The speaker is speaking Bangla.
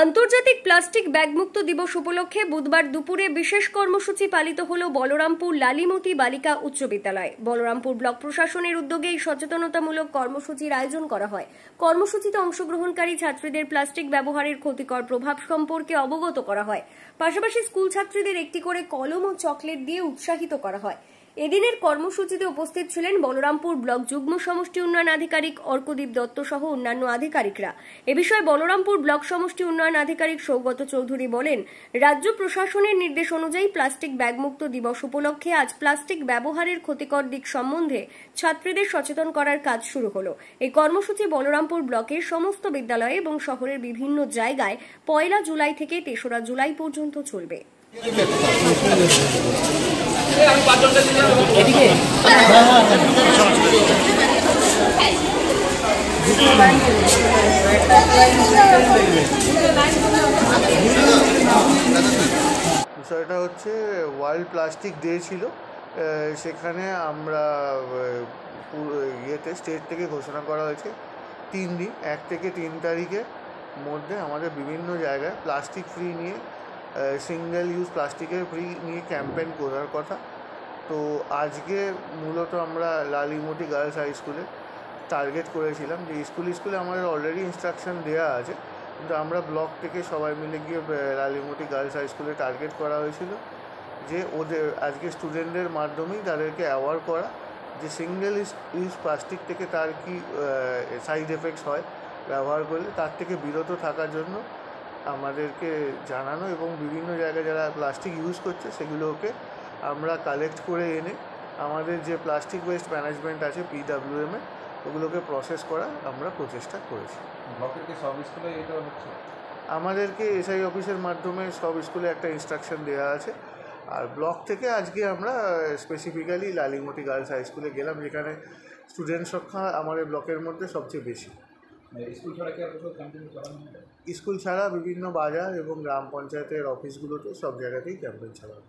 আন্তর্জাতিক প্লাস্টিক ব্যাগমুক্ত দিবস উপলক্ষে বুধবার দুপুরে বিশেষ কর্মসূচি পালিত হল বলরামপুর লালিমতি বালিকা উচ্চ বিদ্যালয়। বলরামপুর ব্লক প্রশাসনের উদ্যোগে এই সচেতনতামূলক কর্মসূচির আয়োজন করা হয়। কর্মসূচিতে অংশগ্রহণকারী ছাত্রীদের প্লাস্টিক ব্যবহারের ক্ষতিকর প্রভাব সম্পর্কে অবগত করা হয়। পাশাপাশি স্কুল ছাত্রীদের একটি করে কলম ও চকলেট দিয়ে উৎসাহিত করা হয়। এদিনের কর্মসূচিতে উপস্থিত ছিলেন বলরামপুর ব্লক যুগ্ম সমষ্টি উন্নয়ন আধিকারিক অর্কদীপ দত্ত সহ অন্যান্য আধিকারিকরা। এ বিষয়ে বলরামপুর ব্লক সমষ্টি উন্নয়ন আধিকারিক সৌগত চৌধুরী বলেন, রাজ্য প্রশাসনের নির্দেশ অনুযায়ী প্লাস্টিক ব্যাগমুক্ত দিবস উপলক্ষে আজ প্লাস্টিক ব্যবহারের ক্ষতিকর দিক সম্বন্ধে ছাত্রীদের সচেতন করার কাজ শুরু হলো। এই কর্মসূচি বলরামপুর ব্লকের সমস্ত বিদ্যালয়ে এবং শহরের বিভিন্ন জায়গায় 1 জুলাই থেকে 3রা জুলাই পর্যন্ত চলবে। বিষয়টা হচ্ছে ওয়ার্ল্ড প্লাস্টিক ডে ছিল, সেখানে আমরা স্টেট থেকে ঘোষণা করা হয়েছে 3 দিন 1 থেকে 3 তারিখের মধ্যে আমাদের বিভিন্ন জায়গায় প্লাস্টিক ফ্রি নিয়ে, সিঙ্গেল ইউজ প্লাস্টিকের ফ্রি নিয়ে ক্যাম্পেইন করার কথা। তো আজকে মূলত আমরা লালিমতি গার্লস হাই স্কুলে টার্গেট করেছিলাম যে স্কুলে আমাদের অলরেডি ইনস্ট্রাকশন দেওয়া আছে, কিন্তু আমরা ব্লক থেকে সবাই মিলে গিয়ে লালিমতি গার্লস হাই স্কুলে টার্গেট করা হয়েছিল যে ওদের আজকে স্টুডেন্টদের মাধ্যমেই তাদেরকে অ্যাওয়ার করা যে সিঙ্গেল ইউজ প্লাস্টিক থেকে তার কি সাইড এফেক্টস হয় ব্যবহার করলে, তার থেকে বিরত থাকার জন্য আমাদেরকে জানানো এবং বিভিন্ন জায়গায় যারা প্লাস্টিক ইউজ করছে সেগুলোকে আমরা কালেক্ট করে এনে আমাদের যে প্লাস্টিক ওয়েস্ট ম্যানেজমেন্ট আছে PWM ওগুলোকে প্রসেস করা আমরা প্রচেষ্টা করেছি। ব্লকের কি সব স্কুলে এটা হচ্ছে? আমাদেরকে SI অফিসের মাধ্যমে সব স্কুলে একটা ইনস্ট্রাকশন দেওয়া আছে, আর ব্লক থেকে আজকে আমরা স্পেসিফিক্যালি লালিমতি গার্লস হাই স্কুলে গেলাম, যেখানে স্টুডেন্ট সংখ্যা আমাদের ব্লকের মধ্যে সবচেয়ে বেশি। স্কুল ছাড়া কি আর কোথাও ক্যাম্পেইন চালানো হবে? স্কুল ছাড়া বিভিন্ন বাজার এবং গ্রাম পঞ্চায়েতের অফিসগুলোতে সব জায়গাতেই ক্যাম্পেইন চালানো।